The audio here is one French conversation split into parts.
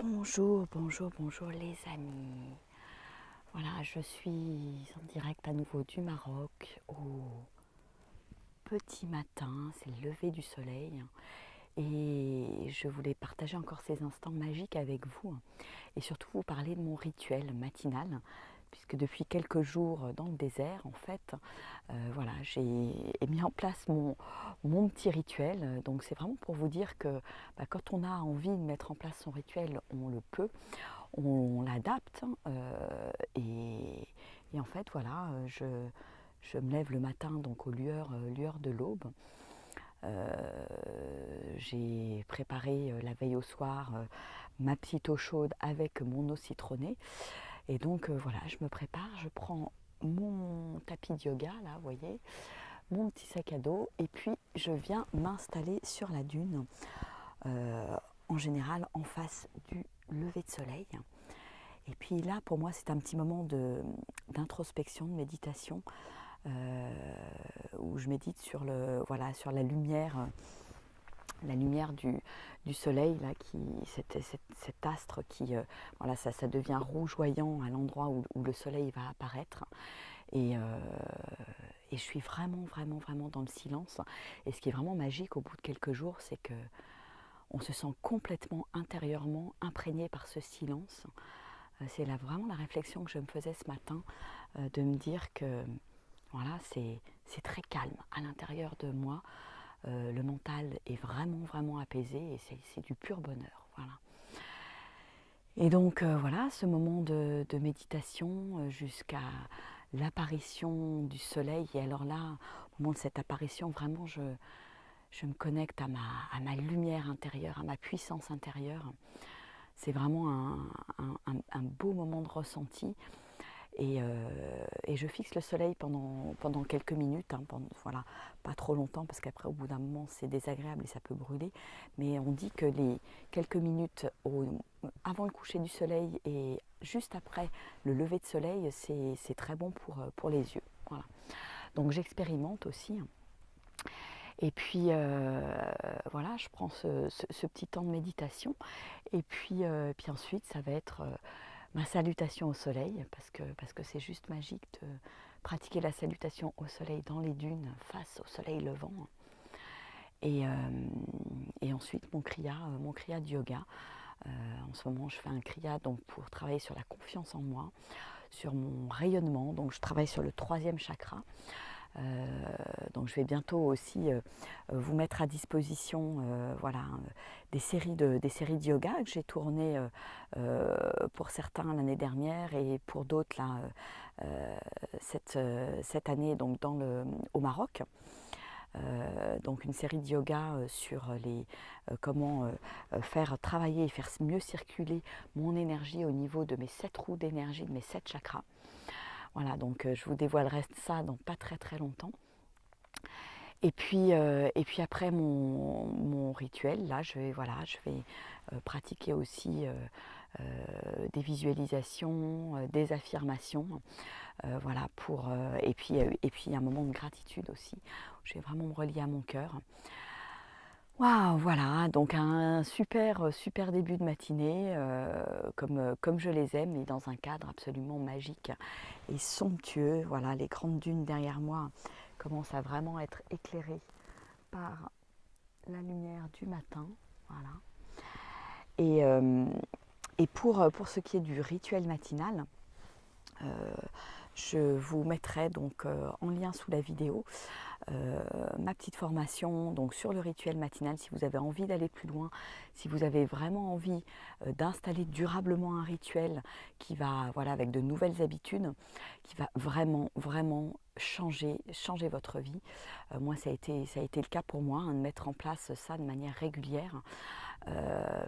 Bonjour, bonjour, bonjour les amis. Voilà, je suis en direct à nouveau du Maroc au petit matin, c'est le lever du soleil et je voulais partager encore ces instants magiques avec vous et surtout vous parler de mon rituel matinal puisque depuis quelques jours dans le désert en fait, voilà, j'ai mis en place mon petit rituel. Donc c'est vraiment pour vous dire que quand on a envie de mettre en place son rituel, on le peut. On l'adapte et en fait voilà, je me lève le matin donc aux lueurs de l'aube. J'ai préparé la veille au soir ma petite eau chaude avec mon eau citronnée et donc voilà, je me prépare, je prends mon tapis de yoga là, vous voyez, mon petit sac à dos et puis je viens m'installer sur la dune, en général en face du lever de soleil. Et puis là, pour moi, c'est un petit moment d'introspection, de méditation, où je médite sur, voilà, sur la lumière du soleil, là, cet astre qui, voilà, ça devient rougeoyant à l'endroit où le soleil va apparaître. Et, euh, et je suis vraiment, vraiment, vraiment dans le silence. Et ce qui est vraiment magique au bout de quelques jours, c'est que on se sent complètement intérieurement imprégné par ce silence. C'est là vraiment la réflexion que je me faisais ce matin, de me dire que voilà, c'est très calme à l'intérieur de moi. Le mental est vraiment, vraiment apaisé et c'est du pur bonheur. Voilà. Et donc voilà, ce moment de méditation jusqu'à l'apparition du soleil. Et alors là, au moment de cette apparition, vraiment, je me connecte à ma lumière intérieure, à ma puissance intérieure. C'est vraiment un beau moment de ressenti. Et je fixe le soleil pendant quelques minutes, voilà, pas trop longtemps parce qu'après au bout d'un moment c'est désagréable et ça peut brûler. Mais on dit que les quelques minutes avant le coucher du soleil et juste après le lever de soleil, c'est très bon pour les yeux. Voilà. Donc j'expérimente aussi. Et puis voilà, je prends ce petit temps de méditation. Et puis ensuite, ça va être ma salutation au soleil, parce que c'est juste magique de pratiquer la salutation au soleil dans les dunes face au soleil levant. Et, euh, et ensuite, mon kriya de yoga. En ce moment, je fais un kriya donc, pour travailler sur la confiance en moi, sur mon rayonnement. Donc, je travaille sur le troisième chakra. Donc je vais bientôt aussi vous mettre à disposition voilà, des séries de yoga que j'ai tournées pour certains l'année dernière et pour d'autres là, cette année donc au Maroc. Donc une série de yoga sur comment faire travailler et faire mieux circuler mon énergie au niveau de mes 7 roues d'énergie, de mes 7 chakras. Voilà, donc je vous dévoilerai ça dans pas très très longtemps. Et puis après mon rituel, là, je vais pratiquer aussi des visualisations, des affirmations, voilà, et puis un moment de gratitude aussi. Je vais vraiment me relier à mon cœur. Waouh, voilà, donc un super début de matinée, comme je les aime, et dans un cadre absolument magique et somptueux. Voilà, les grandes dunes derrière moi commencent à vraiment être éclairées par la lumière du matin. Voilà. Et, euh, et pour ce qui est du rituel matinal, je vous mettrai donc en lien sous la vidéo ma petite formation donc sur le rituel matinal. Si vous avez envie d'aller plus loin, si vous avez vraiment envie d'installer durablement un rituel qui va, voilà, avec de nouvelles habitudes, qui va vraiment changer votre vie. Moi, ça a été le cas pour moi, de mettre en place ça de manière régulière,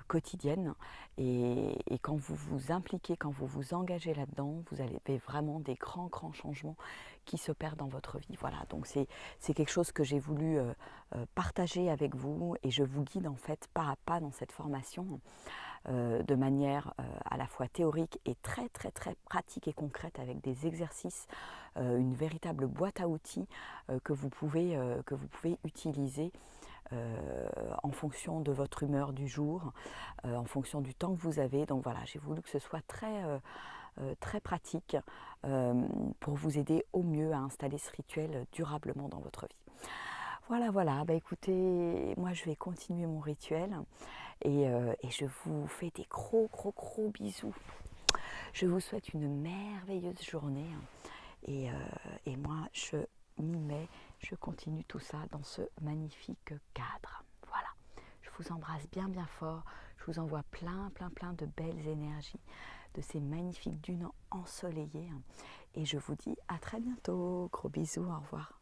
quotidienne. Et quand vous vous impliquez, quand vous vous engagez là-dedans, vous avez vraiment des grands changements qui s'opèrent dans votre vie. Voilà, donc c'est quelque chose que j'ai voulu partager avec vous, et je vous guide en fait pas à pas dans cette formation, de manière à la fois théorique et très pratique et concrète, avec des exercices, une véritable boîte à outils que vous pouvez utiliser en fonction de votre humeur du jour, en fonction du temps que vous avez. Donc voilà, j'ai voulu que ce soit très pratique pour vous aider au mieux à installer ce rituel durablement dans votre vie. Voilà, bah écoutez, moi je vais continuer mon rituel et je vous fais des gros bisous. Je vous souhaite une merveilleuse journée et moi je m'y mets, je continue tout ça dans ce magnifique cadre. Voilà, je vous embrasse bien fort, je vous envoie plein de belles énergies, de ces magnifiques dunes ensoleillées et je vous dis à très bientôt. Gros bisous, au revoir.